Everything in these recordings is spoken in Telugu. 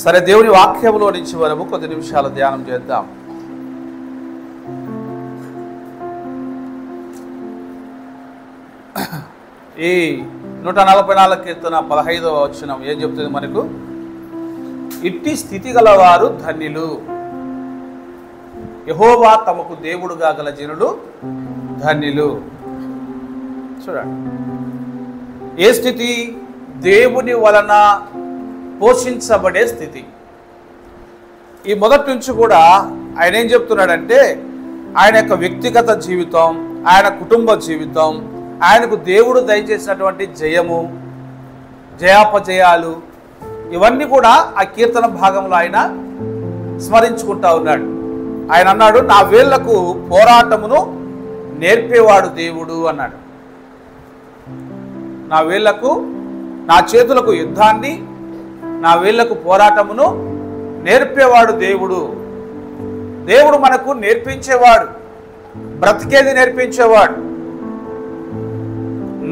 సరే, దేవుని వాక్యంలో నుంచి మనము కొద్ది నిమిషాలు ధ్యానం చేద్దాం. ఈ 144 కీర్తన 15వ వచనం ఏం చెప్తుంది మనకు? ఇట్టి స్థితి గలవారు ధన్యులు, యెహోవా తమకు దేవుడుగా గల జనులు ధన్యులు. చూడండి, ఏ స్థితి? దేవుని వలన పోషించబడే స్థితి. ఈ మొదటి నుంచి కూడా ఆయన ఏం చెప్తున్నాడంటే, ఆయన యొక్క వ్యక్తిగత జీవితం, ఆయన కుటుంబ జీవితం, ఆయనకు దేవుడు దయచేసినటువంటి జయము, జయాపజయాలు, ఇవన్నీ కూడా ఆ కీర్తన భాగంలో ఆయన స్మరించుకుంటా ఉన్నాడు. ఆయన అన్నాడు, నా వేళ్లకు పోరాటమును నేర్పేవాడు దేవుడు అన్నాడు. నా వేళ్లకు, నా చేతులకు యుద్ధాన్ని, నా వేళ్లకు పోరాటమును నేర్పేవాడు దేవుడు. దేవుడు మనకు నేర్పించేవాడు, బ్రతికేది నేర్పించేవాడు,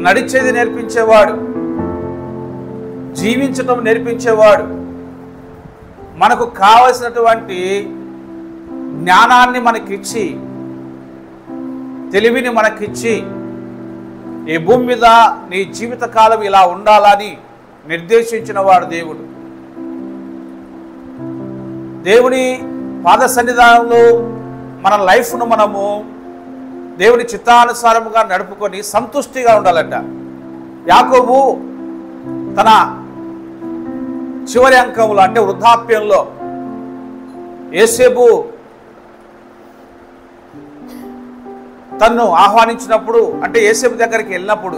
నడిచేది నేర్పించేవాడు, జీవించటం నేర్పించేవాడు, మనకు కావలసినటువంటి జ్ఞానాన్ని మనకిచ్చి, తెలివిని మనకిచ్చి, ఈ భూమి మీద నీ జీవితకాలం ఇలా ఉండాలని నిర్దేశించిన వాడు దేవుడు. దేవుని పాద సన్నిధానంలో మన లైఫ్ను మనము దేవుని చిత్తానుసారముగా నడుపుకొని సంతుష్టిగా ఉండాలంట. యాకోబు తన చివరి అంకంలో, అంటే వృద్ధాప్యంలో, యోసేపు తన్ను ఆహ్వానించినప్పుడు, అంటే యోసేపు దగ్గరికి వెళ్ళినప్పుడు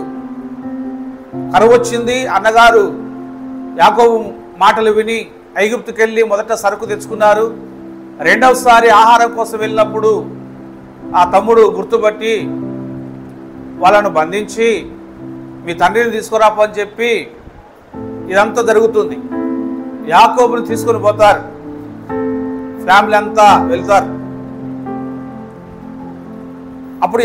కరువు వచ్చింది. అన్నగారు యాకోబు మాటలు విని ఐగుప్తుకి వెళ్ళి మొదట సరుకు తెచ్చుకున్నారు. రెండవసారి ఆహారం కోసం వెళ్ళినప్పుడు ఆ తమ్ముడు గుర్తుపట్టి వాళ్ళను బంధించి మీ తండ్రిని తీసుకురాపో అని చెప్పి ఇదంతా జరుగుతుంది. యాకోబుని తీసుకొని పోతారు, ఫ్యామిలీ అంతా వెళ్తారు. అప్పుడు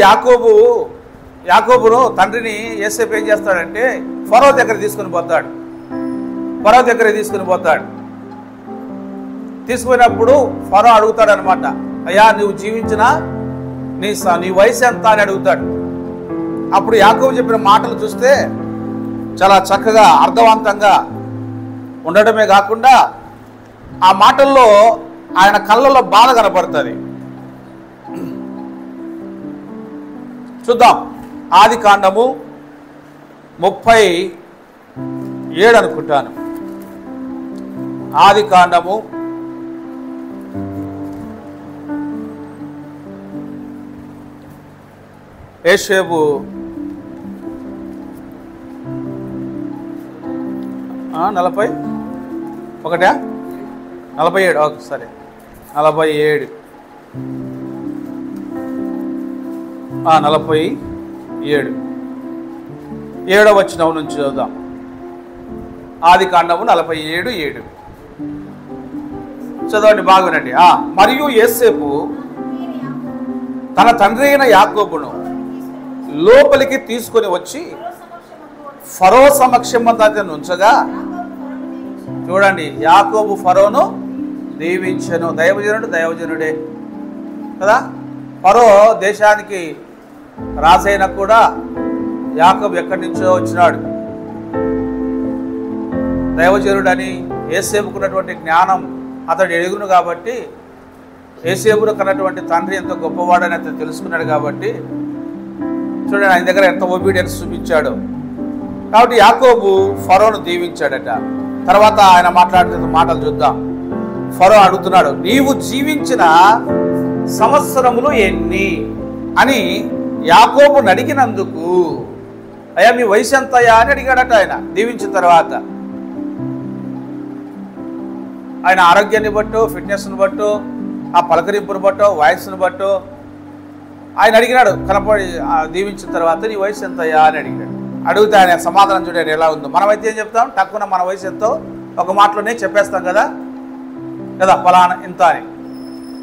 యాకోబును తండ్రిని యోసేపు ఏం చేస్తాడంటే ఫరో దగ్గర తీసుకుని పోతాడు. తీసుకుపోయినప్పుడు ఫరో అడుగుతాడు అనమాట, అయ్యా నువ్వు జీవించిన నీ వయసు ఎంత అని అడుగుతాడు. అప్పుడు యాకోబు చెప్పిన మాటలు చూస్తే చాలా చక్కగా అర్థవంతంగా ఉండడమే కాకుండా ఆ మాటల్లో ఆయన కళ్ళలో బాధ కనపడుతుంది. చూద్దాం, ఆది కాండము 37 అనుకుంటాను. ఆది కాండము 41 47 ఓకే సరే 47 7వ వచనం నుంచి చదువుదాం. ఆది కాండము 47:7 చదవండి, బాగునండి. మరియు యోసేపు తన తండ్రి అయిన యాకోబును లోపలికి తీసుకొని వచ్చి ఫరో సమక్షమందు ఉంచగా, చూడండి, యాకోబు ఫరోను దీవించెను. దైవజనుడే కదా. ఫరో దేశానికి రాజైనా కూడా యాకోబు ఎక్కడి నుంచో వచ్చినాడు. దైవజనుడని యోసేపుకున్నటువంటి జ్ఞానం అతడు ఎరుగును కాబట్టి, యోసేపును కన్నటువంటి తండ్రి ఎంతో గొప్పవాడని అతను తెలుసుకున్నాడు కాబట్టి, చూడండి ఆయన దగ్గర ఎంత ఒబీడియన్స్ చూపించాడు. కాబట్టి యాకోబు ఫరోను దీవించాడట. తర్వాత ఆయన మాట్లాడుతున్న మాటలు చూద్దాం. ఫరో అడుగుతున్నాడు, నీవు జీవించిన సంవత్సరములు ఎన్ని అని యాకోబుని అడిగినందుకు, అయ్యా మీ వయసు ఎంతయా అని అడిగాడట. ఆయన దీవించిన తర్వాత ఆయన ఆరోగ్యాన్ని బట్టో, ఫిట్నెస్ను బట్టో, ఆ పలకరింపును బట్టో, వాయిస్ను బట్టో ఆయన అడిగినాడు. కనపడి దీవించిన తర్వాత నీ వయసు ఎంతయ్యా అని అడిగాడు. అడిగితే ఆయన సమాధానం చూడండి ఎలా ఉందో. మనమైతే ఏం చెప్తాం, తక్కువ మన వయసు ఎంతో ఒక మాటలోనే చెప్పేస్తాం కదా ఫలానా ఇంత అని.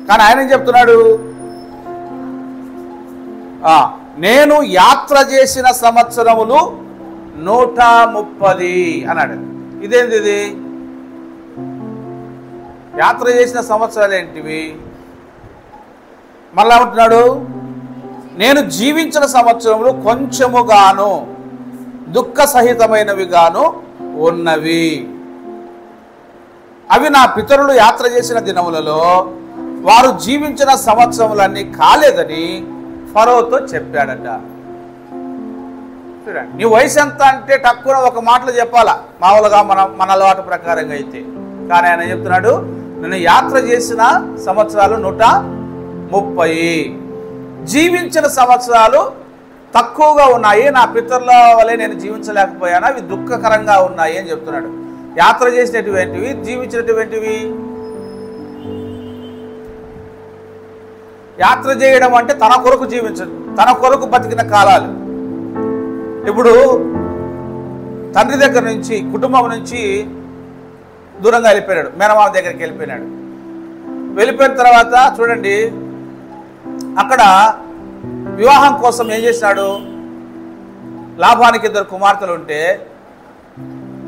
కానీ ఆయన ఏం చెప్తున్నాడు, నేను యాత్ర చేసిన సంవత్సరములు 130 అన్నాడు. ఇదేంది ఇది? యాత్ర చేసిన సంవత్సరాలు ఏంటివి? మళ్ళా ఉంటున్నాడు, నేను జీవించిన సంవత్సరములు కొంచెముగాను దుఃఖ సహితమైనవిగాను ఉన్నవి. అవి నా పితరులు యాత్ర చేసిన దినములలో వారు జీవించిన సంవత్సరములన్నీ కాలేదని ఫరోతో చెప్పాడట. చూడండి, నీ వయసు ఎంత అంటే తక్కువ ఒక మాటలు చెప్పాలా మామూలుగా మన అలవాటు ప్రకారంగా అయితే. కానీ ఆయన చెప్తున్నాడు, నేను యాత్ర చేసిన సంవత్సరాలు 130, జీవించిన సంవత్సరాలు తక్కువగా ఉన్నాయి, నా పితరుల వలె నేను జీవించలేకపోయాను, అవి దుఃఖకరంగా ఉన్నాయి అని చెప్తున్నాడు. యాత్ర చేసినటువంటివి, జీవించినటువంటివి. యాత్ర చేయడం అంటే తన కొరకు జీవించడం, తన కొరకు బతికిన కాలాలు. ఇప్పుడు తండ్రి దగ్గర నుంచి, కుటుంబం నుంచి దూరంగా వెళ్ళిపోయాడు, మేనమామ దగ్గరికి వెళ్ళిపోయినాడు. వెళ్ళిపోయిన తర్వాత చూడండి, అక్కడ వివాహం కోసం ఏం చేసినాడు? లాభానికి 2 కుమార్తెలు ఉంటే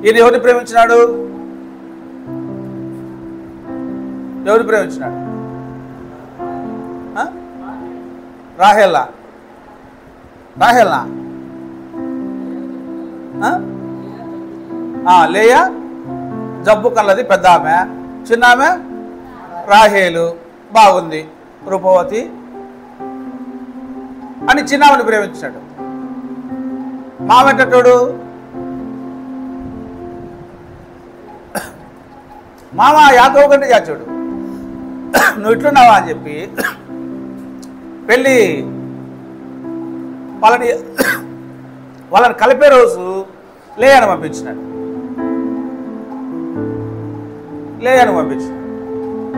ఈయన ఎవరిని ప్రేమించినాడు? ఎవరిని ప్రేమించినాడు? రాహేల్నా? లేయా జబ్బు కలది పెద్ద ఆమె, చిన్న ఆమె రాహేలు, బాగుంది రూపవతి అని చిన్నామని ప్రేమించాడు. మామెట్టోడు మామ యాకోబు కంటే చేర్చాడు. నువ్వు ఇట్లున్నావా అని చెప్పి పెళ్ళి వాళ్ళని కలిపే రోజు లేయను పంపించినాడు.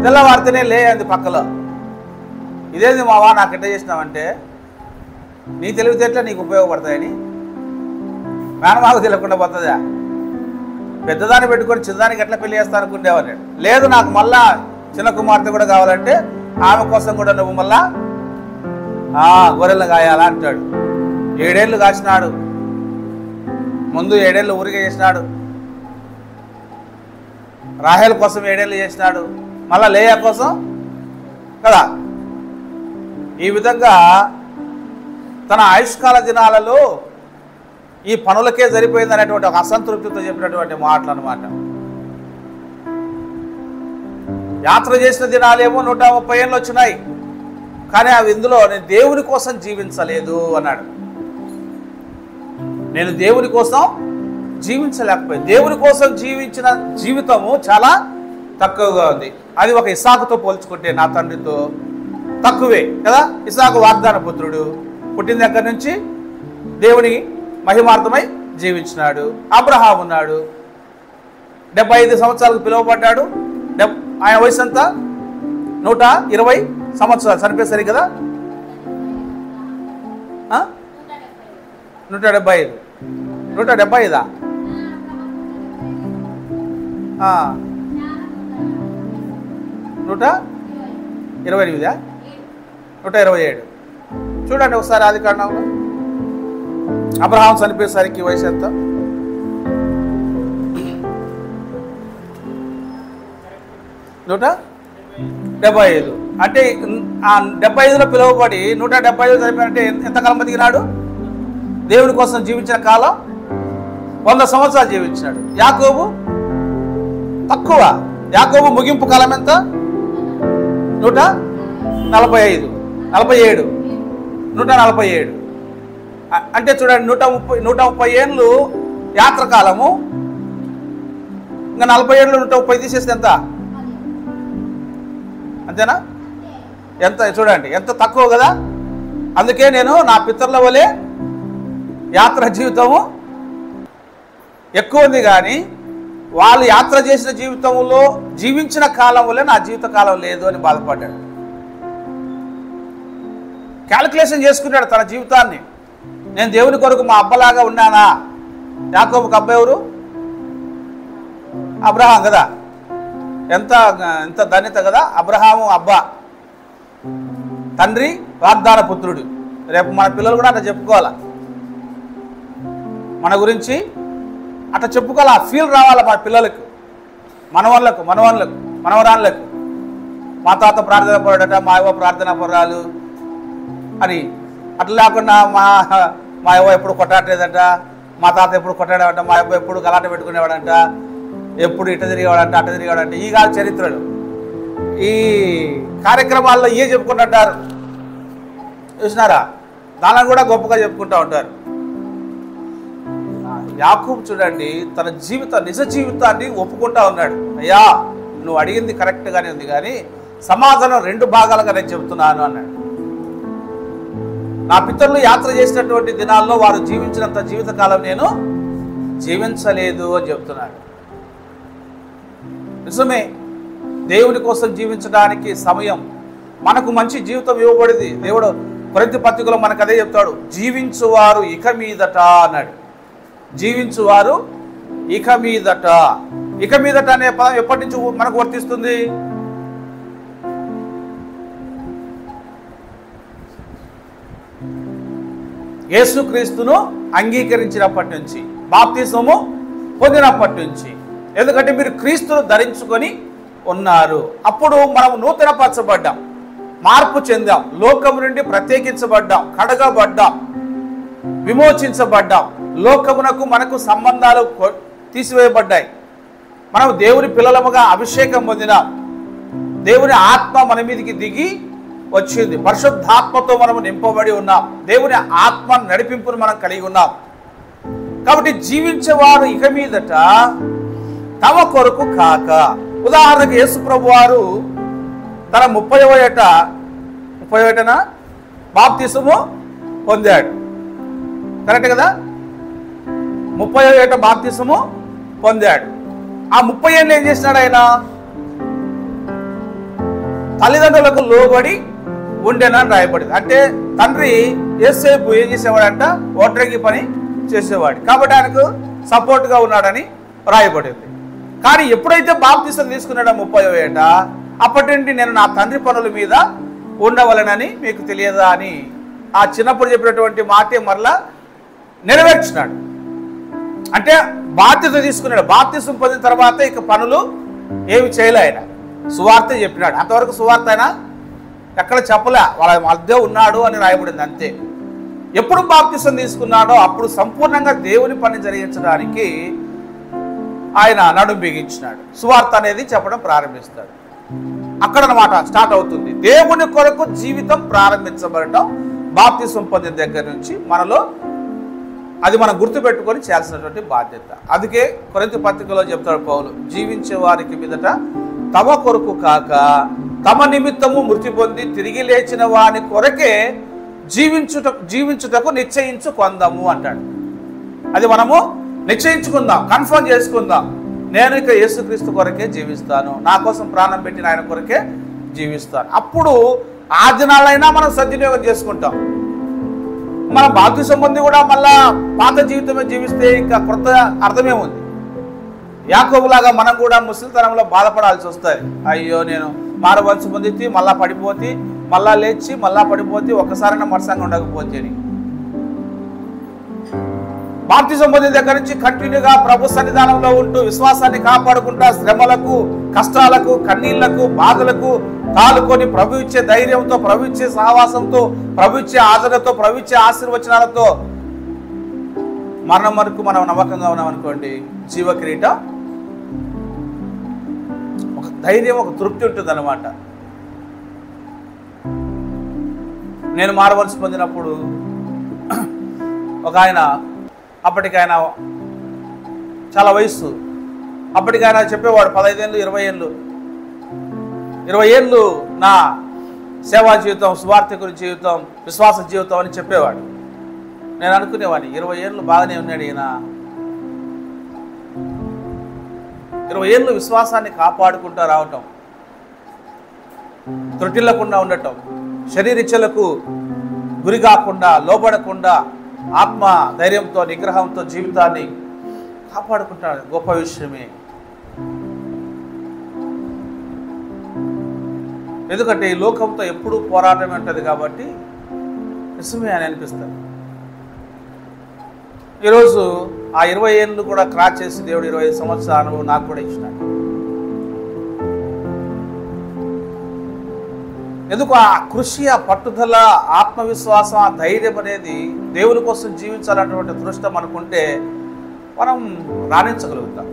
తెల్లవారితేనే లే అంది పక్కలో. ఇదేంది మావా నాకు ఎట్లా చేసినావంటే, నీ తెలివితేటలే నీకు ఉపయోగపడతాయని. మేనమాకు తెలియకుండా పోతుందా? పెద్దదాన్ని పెట్టుకొని చిన్నదానికి ఎట్లా పెళ్లి చేస్తా అనుకునేవాడు. లేదు, నాకు మళ్ళా చిన్న కుమార్తె కూడా కావాలంటే ఆమె కోసం కూడా నువ్వు మళ్ళా గొర్రెలను కాయాలా అంటాడు. 7 ఏళ్ళు కాసినాడు, ముందు 7 ఏళ్ళు ఊరికే చేసినాడు. రాహేల్ కోసం 7 ఏళ్ళు చేసినాడు, మళ్ళా లేయా కోసం కదా. ఈ విధంగా తన ఆయుష్కాల దినాలలో ఈ పనులకే సరిపోయింది అనేటువంటి ఒక అసంతృప్తితో చెప్పినటువంటి మాటలు అన్నమాట. యాత్ర చేసిన దినాలేమో 130 ఏళ్ళు వచ్చినాయి, కానీ అవి ఇందులో నేను దేవుని కోసం జీవించలేదు అన్నాడు. నేను దేవుని కోసం జీవించలేకపోయాను. దేవుని కోసం జీవించిన జీవితము చాలా తక్కువగా ఉంది. అది ఒక ఇస్సాకుతో పోల్చుకుంటే, నా తండ్రితో తక్కువే కదా. ఇస్సాకు వాగ్దాన పుత్రుడు, పుట్టిన దగ్గర నుంచి దేవుని మహిమార్థమై జీవించినాడు. అబ్రహాం ఉన్నాడు, 75 సంవత్సరాలకు పిలువబడ్డాడు. ఆయన వయసు అంతా 120 సంవత్సరాలు, చనిపోయేసరి కదా 175. 175 128 127. చూడండి ఒకసారి ఆది కాండంలో అబ్రహాం చనిపోయేసరికి వయసు ఎంత? 175. అంటే 75లో పిలువబడి 175 చనిపోయినంటే ఎంతకాలం బతికినాడు? దేవుని కోసం జీవించిన కాలం 100 సంవత్సరాలు జీవించినాడు. యాకోబు తక్కువ. యాకోబు ముగింపు కాలం ఎంత? 147. 147. అంటే చూడండి, 130 ఏళ్ళు యాత్ర కాలము, ఇంకా 40 ఏళ్ళు 130 తీసేస్తే ఎంత? అంతేనా? ఎంత చూడండి, ఎంత తక్కువ కదా. అందుకే నేను నా పితరుల వలె యాత్ర జీవితము ఎక్కువ ఉంది, కానీ వాళ్ళు యాత్ర చేసిన జీవితంలో జీవించిన కాలం వల్లే నా జీవిత కాలం లేదు అని బాధపడ్డాడు. క్యాలిక్యులేషన్ చేసుకున్నాడు తన జీవితాన్ని. నేను దేవుని కొరకు మా అబ్బలాగా ఉన్నానా? యాకోబుకి అబ్బ ఎవరు? అబ్రహాం కదా. ఎంత ధన్యత కదా. అబ్రహాము అబ్బా, తండ్రి వాగ్దాన పుత్రుడు. రేపు మన పిల్లలు కూడా అట్లా చెప్పుకోవాలా, మన గురించి అట్లా చెప్పుకోవాలా. ఫీల్ రావాలా మన పిల్లలకు, మనవాళ్ళకు. మనవరాళ్ళకు మా తాత ప్రార్థన పరుడట, మా అవ్వ ప్రార్థన పరురాలు అని. అట్లా లేకుండా మా అవ్వ ఎప్పుడు కొట్టాడలేదట, మా తాత ఎప్పుడు కొట్టాడేవాట, మా అవ్వ ఎప్పుడు గలాట పెట్టుకునేవాడంట, ఎప్పుడు ఇట తిరిగేవాడంట, అట్ట తిరిగేవాడంట. ఈ కాదు చరిత్రలు. ఈ కార్యక్రమాల్లో ఏ చెప్పుకుంటుంటారు చూసినారా? దానిని కూడా గొప్పగా చెప్పుకుంటూ ఉంటారు. యాకోబు చూడండి, తన నిజ జీవితాన్ని ఒప్పుకుంటా ఉన్నాడు. అయ్యా నువ్వు అడిగింది కరెక్ట్గానే ఉంది, కానీ సమాధానం 2 భాగాలుగా నేను చెబుతున్నాను అన్నాడు. నా పితరులు యాత్ర చేసినటువంటి దినాల్లో వారు జీవించినంత జీవితకాలం నేను జీవించలేదు అని చెప్తున్నాడు. నిజమే, దేవుని కోసం జీవించడానికి సమయం, మనకు మంచి జీవితం ఇవ్వబడింది. దేవుడు కొరింథీ పత్రికలో మనకు అదే చెప్తాడు, జీవించువారు ఇక మీదట అన్నాడు. జీవించువారు ఇక మీదట. ఇక మీదట అనే పదం ఎప్పటి నుంచి మనకు వర్తిస్తుంది? యేసుక్రీస్తును అంగీకరించినప్పటి నుంచి, బాప్తిస్మము పొందినప్పటి నుంచి. ఎందుకంటే మీరు క్రీస్తును ధరించుకొని ఉన్నారు. అప్పుడు మనం నూతనపరచబడ్డాం, మార్పు చెందాం, లోకం నుండి ప్రత్యేకించబడ్డాం, కడగబడ్డాం, విమోచించబడ్డాం. లోకమునకు మనకు సంబంధాలు తీసివేయబడ్డాయి. మనం దేవుని పిల్లలముగా అభిషేకం పొందినాం. దేవుని ఆత్మ మన మీదకి దిగి వచ్చింది. పరిశుద్ధాత్మతో మనం నింపబడి ఉన్నాం. దేవుని ఆత్మ నడిపింపును మనం కలిగి ఉన్నాం. కాబట్టి జీవించేవారు ఇక మీదట తమ కొరకు కాక. ఉదాహరణకు యేసు ప్రభు వారు తన 30వ ఏటన బాప్తిసము పొందాడు. కరెక్ట్ కదా? 30వ ఏట బాప్తిసము పొందాడు. ఆ 30 ఏళ్ళు ఏం చేసినాడు ఆయన? తల్లిదండ్రులకు లోబడి ఉండేనని రాయబడింది. అంటే తండ్రి యేసేపు ఏం చేసేవాడంట? ఒంటరికి పని చేసేవాడు. కాబట్టి ఆయనకు సపోర్ట్గా ఉన్నాడని రాయబడింది. కానీ ఎప్పుడైతే బాప్తిసం తీసుకున్నాడో 30వ ఏట, అప్పటి నుండి నేను నా తండ్రి పనుల మీద ఉండవలనని మీకు తెలియదా అని ఆ చిన్నప్పుడు చెప్పినటువంటి మాటే మరలా నెరవేర్చినాడు. అంటే బాధ్యత తీసుకున్నాడు. బాప్తిసం పొందిన తర్వాత ఇక పనులు ఏమి చేయలే ఆయన. సువార్త చెప్పినాడు. అంతవరకు సువార్త ఆయన ఎక్కడ చెప్పలే, వాళ్ళ మధ్య ఉన్నాడు అని రాయబడింది అంతే. ఎప్పుడు బాప్తిసం తీసుకున్నాడో అప్పుడు సంపూర్ణంగా దేవుని పని జరిగించడానికి ఆయన నడుం బిగించినాడు. సువార్త అనేది చెప్పడం ప్రారంభిస్తాడు. అక్కడ అన్నమాట స్టార్ట్ అవుతుంది. దేవుని కొరకు జీవితం ప్రారంభించబడటం బాప్తిసం పొందిన దగ్గర నుంచి మనలో అది మనం గుర్తుపెట్టుకొని చేయాల్సినటువంటి బాధ్యత. అందుకే కొరింథీ పత్రికలో చెప్తాడు పౌలు, జీవించే వారికి మీదట తమ కొరకు కాక తమ నిమిత్తము మృతి పొంది తిరిగి లేచిన వాని కొరకే జీవించుటకు నిశ్చయించుకుందాము అంటాడు. అది మనము నిశ్చయించుకుందాం, కన్ఫర్మ్ చేసుకుందాం. నేను ఇక యేసుక్రీస్తు కొరకే జీవిస్తాను, నా కోసం ప్రాణం పెట్టిన ఆయన కొరకే జీవిస్తాను. అప్పుడు ఆ దినాలైనా మనం సద్వినియోగం చేసుకుంటాం. మన బాప్తిసం పొంది కూడా మళ్ళా పాత జీవితమే జీవిస్తే ఇంకా కొత్త అర్థమేముంది? యాకోబులాగా మనం కూడా ముసలితనంలో బాధపడాల్సి వస్తుంది. అయ్యో నేను మారవలసి పొందితే మళ్ళా పడిపోతే, మళ్ళా లేచి మళ్ళా పడిపోతే, ఒక్కసారైనా మరసంగా ఉండకపోతే అని. బాప్తిసం పొందిన దగ్గర నుంచి కంటిన్యూగా ప్రభు సన్నిధానంలో ఉంటూ విశ్వాసాన్ని కాపాడుకుంటా శ్రమలకు, కష్టాలకు, కన్నీళ్లకు, బాధలకు తాలుకొని ప్రభు ఇచ్చే ధైర్యంతో, ప్రభు ఇచ్చే సహవాసంతో, ప్రభు ఇచ్చే ఆదరణతో, ప్రభు ఇచ్చే ఆశీర్వచనాలతో మరణం వరకు మనం నమ్మకంగా ఉన్నామనుకోండి, జీవ కిరీటం, ఒక ధైర్యం, ఒక తృప్తి ఉంటుంది అన్నమాట. నేను మారవలసి పొందినప్పుడు ఒక ఆయన, అప్పటికి ఆయన చాలా వయస్సు, అప్పటికి ఆయన చెప్పేవాడు 15 ఏళ్ళు 20 ఏళ్ళు నా సేవా జీవితం, సువార్థికుడి జీవితం, విశ్వాస జీవితం అని చెప్పేవాడు. నేను అనుకునేవాడిని 20 ఏళ్ళు బాగానే ఉన్నాడు ఈయన, 20 ఏళ్ళు విశ్వాసాన్ని కాపాడుకుంటూ రావటం, త్రుటిల్లకుండా ఉండటం, శరీరిచ్చలకు గురి కాకుండా, లోబడకుండా, ఆత్మ ధైర్యంతో, నిగ్రహంతో జీవితాన్ని కాపాడుకుంటాడు. గొప్ప విషయమే. ఎందుకంటే ఈ లోకంతో ఎప్పుడూ పోరాటం ఉంటుంది కాబట్టి నిజమే అని అనిపిస్తుంది. ఈరోజు ఆ 20 ఏళ్ళు కూడా క్రాస్ చేసి దేవుడు 25 సంవత్సరాల అనుభవం నాకు కూడా ఇచ్చినాడు. ఎందుకు ఆ కృషి, ఆ పట్టుదల, ఆత్మవిశ్వాసం, ఆ ధైర్యం అనేది దేవుని కోసం జీవించాలన్నటువంటి దృష్టం అనుకుంటే మనం రాణించగలుగుతాం.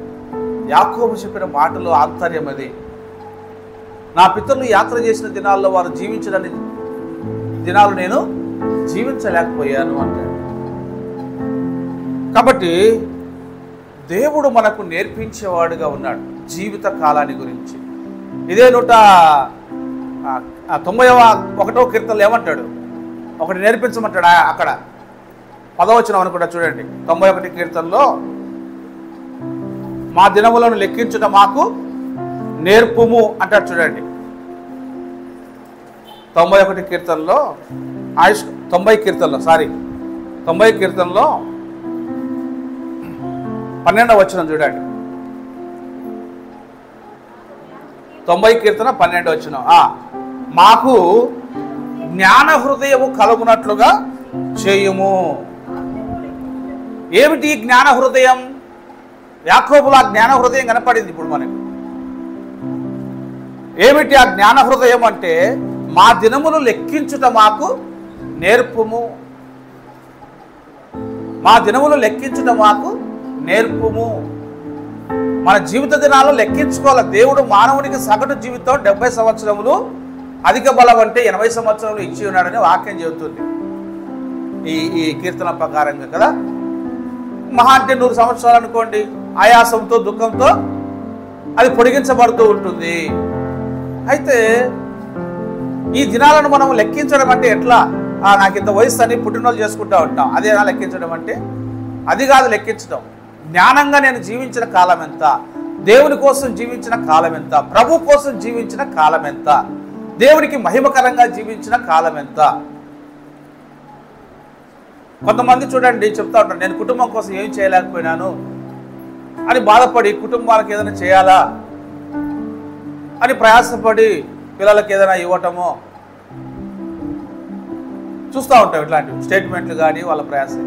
యాకోబు చెప్పిన మాటలో ఆంతర్యం అది. నా పితరులు యాత్ర చేసిన దినాల్లో వారు జీవించిన దినాలు నేను జీవించలేకపోయాను అంటాడు. కాబట్టి దేవుడు మనకు నేర్పించేవాడుగా ఉన్నాడు జీవిత కాలాన్ని గురించి. ఇదే 191వ కీర్తనలో ఏమంటాడు? ఒకటి నేర్పించమంటాడు. అక్కడ 10వ వచనం అనుకుంటా చూడండి. 91 కీర్తనలో మా దినములను లెక్కించుట మాకు నేర్పుము అంటాడు చూడండి. 91 కీర్తనలో 90 కీర్తనలో 12వ వచనం చూడండి. 90 కీర్తన 12వ వచనం. మాకు జ్ఞాన హృదయము కలుగునట్లుగా చేయుము. ఏమిటి జ్ఞాన హృదయం? యాకోబులో ఆ జ్ఞాన హృదయం కనపడింది ఇప్పుడు మనకు. ఏమిటి ఆ జ్ఞాన హృదయం అంటే, మా దినములు లెక్కించుట మాకు నేర్పుము. మా దినములు లెక్కించుట మాకు నేర్పుము. మన జీవిత దినాల్లో లెక్కించుకోవాలి. దేవుడు మానవునికి సగటు జీవితం 70 సంవత్సరములు, అధిక బలం అంటే 80 సంవత్సరములు ఇచ్చి ఉన్నాడని వాక్యం చెబుతుంది ఈ కీర్తన ప్రకారంగా కదా. మహా అంటే 100 సంవత్సరాలు అనుకోండి, ఆయాసంతో దుఃఖంతో అది పొడిగించబడుతూ ఉంటుంది. అయితే ఈ దినాలను మనం లెక్కించడం అంటే ఎట్లా? నాకు ఇంత వయసు అని పుట్టినరోజు చేసుకుంటూ ఉంటాం. అదేనా లెక్కించడం అంటే? అది కాదు లెక్కించడం. జ్ఞానంగా నేను జీవించిన కాలం ఎంత, దేవుని కోసం జీవించిన కాలం ఎంత, ప్రభు కోసం జీవించిన కాలం ఎంత, దేవునికి మహిమకరంగా జీవించిన కాలం ఎంత. కొంతమంది చూడండి చెప్తా ఉంటారు, నేను కుటుంబం కోసం ఏం చేయలేకపోయినాను అని బాధపడి, కుటుంబానికి ఏదైనా చేయాలా అని ప్రయాసపడి పిల్లలకి ఏదైనా ఇవ్వటమో చూస్తూ ఉంటాం. ఇట్లాంటివి స్టేట్మెంట్లు కానీ వాళ్ళ ప్రయాసం.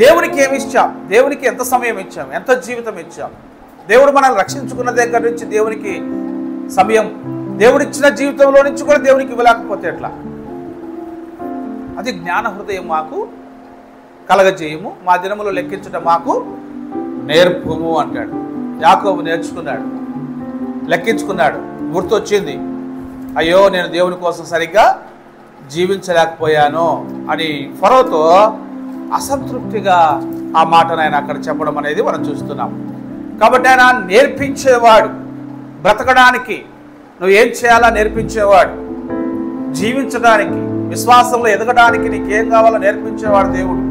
దేవునికి ఏమి ఇచ్చాం? దేవునికి ఎంత సమయం ఇచ్చాం? ఎంత జీవితం ఇచ్చాం? దేవుడు మనల్ని రక్షించుకున్న దగ్గర నుంచి దేవునికి సమయం, దేవుడిచ్చిన జీవితంలో నుంచి కూడా దేవునికి ఇవ్వలేకపోతే ఎట్లా? అది జ్ఞాన హృదయం మాకు కలగజేయము, మా దినములో లెక్కించడం మాకు నేర్పుము అంటాడు. యాకోబు నేర్చుకున్నాడు, లెక్కించుకున్నాడు. గుర్తొచ్చింది, అయ్యో నేను దేవుని కోసం సరిగ్గా జీవించలేకపోయాను అని ఫరోతో అసంతృప్తిగా ఆ మాటను ఆయన అక్కడ చెప్పడం అనేది మనం చూస్తున్నాం. కాబట్టి ఆయన నేర్పించేవాడు, బ్రతకడానికి నువ్వు ఏం చేయాలా నేర్పించేవాడు, జీవించడానికి, విశ్వాసంలో ఎదగడానికి నీకేం కావాలో నేర్పించేవాడు దేవుడు.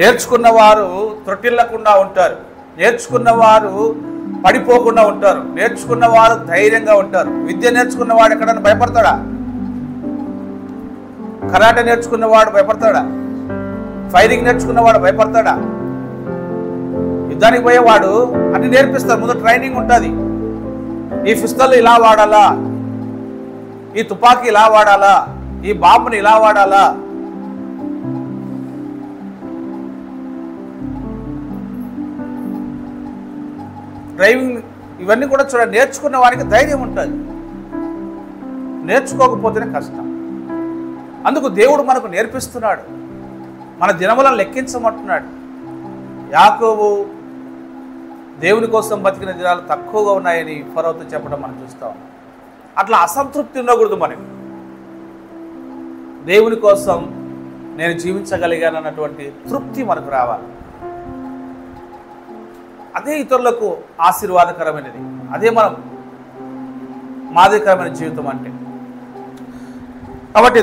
నేర్చుకున్నవారు త్రొట్టిల్లకుండా ఉంటారు, నేర్చుకున్నవారు పడిపోకుండా ఉంటారు, నేర్చుకున్నవారు ధైర్యంగా ఉంటారు. విద్య నేర్చుకున్నవాడు ఎక్కడైనా భయపడతాడా? కరాటే నేర్చుకున్నవాడు భయపడతాడా? ఫైరింగ్ నేర్చుకున్నవాడు భయపడతాడా? యుద్ధానికి పోయేవాడు అన్ని నేర్పిస్తారు. ముందు ట్రైనింగ్ ఉంటుంది. ఈ పిస్తల్ ఇలా వాడాలా, ఈ తుపాకీ ఇలా వాడాలా, ఈ బాంబుని ఇలా వాడాలా. డ్రైవింగ్ ఇవన్నీ కూడా చూడండి. నేర్చుకున్న వారికి ధైర్యం ఉంటుంది, నేర్చుకోకపోతేనే కష్టం. అందుకు దేవుడు మనకు నేర్పిస్తున్నాడు, మన దినములను లెక్కించమంటున్నాడు. యాకోబు దేవుని కోసం బతికిన దినాలు తక్కువగా ఉన్నాయని ఫరోతో చెప్పడం మనం చూస్తాం. అట్లా అసంతృప్తి ఉండకూడదు మనకి. దేవుని కోసం నేను జీవించగలిగానన్నటువంటి తృప్తి మనకు రావాలి. అదే ఇతరులకు ఆశీర్వాదకరమైనది, అదే మనం మాదిరికరమైన జీవితం అంటే. కాబట్టి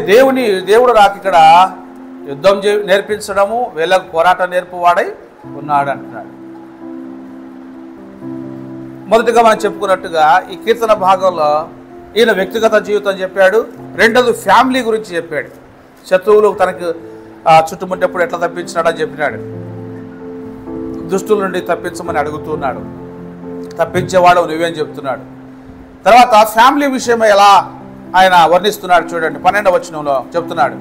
దేవుడు నాకు ఇక్కడ యుద్ధం నేర్పించడము, వీళ్ళకు పోరాటం నేర్పువాడై ఉన్నాడు అంటున్నాడు. మొదటిగా మనం చెప్పుకున్నట్టుగా ఈ కీర్తన భాగంలో ఈయన వ్యక్తిగత జీవితం చెప్పాడు, రెండోది ఫ్యామిలీ గురించి చెప్పాడు. శత్రువులు తనకు చుట్టుముట్టేప్పుడు ఎట్లా తప్పించినాడని చెప్పినాడు. దుష్టుల నుండి తప్పించమని అడుగుతున్నాడు, తప్పించేవాడు నువ్వేం చెప్తున్నాడు. తర్వాత ఫ్యామిలీ విషయం ఎలా ఆయన వర్ణిస్తున్నాడు చూడండి. 12వ వచనంలో చెప్తున్నాడు,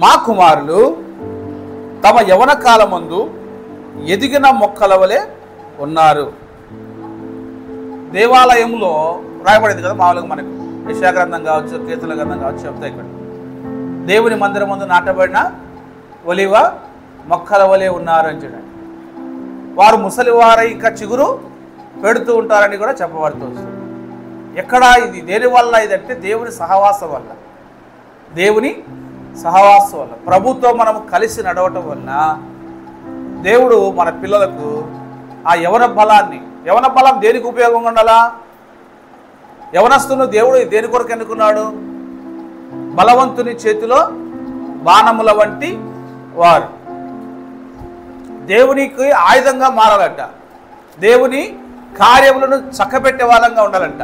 మా కుమారులు తమ యవన కాలమందు ఎదిగిన మొక్కల వలె ఉన్నారు. దేవాలయంలో రాయబడింది కదా మామూలుగా మనకు యెషయా గ్రంథం కావచ్చు, కీర్తన గ్రంథం కావచ్చు చెప్తాయి. ఇక్కడ దేవుని మందిరం ముందు నాటబడిన ఒలివ మొక్కల వలె ఉన్నారు అని చూడండి. వారు ముసలి వారై ఇంకా చిగురు పెడుతూ ఉంటారని కూడా చెప్పబడుతూ వస్తుంది. ఎక్కడ ఇది దేని వల్ల? ఇదంటే దేవుని సహవాసం వల్ల, దేవుని సహవాసం వల్ల, ప్రభుతో మనం కలిసి నడవటం వలన దేవుడు మన పిల్లలకు ఆ యవన బలం దేనికి ఉపయోగంగా ఉండాలా? యవనస్తును దేవుడు దేని కొరకు ఎన్నుకున్నాడు? బలవంతుని చేతిలో బాణముల వంటి వారు దేవునికి ఆయుధంగా మారాలంట, దేవుని కార్యములను చక్కబెట్టే వాళ్ళంగా ఉండాలంట.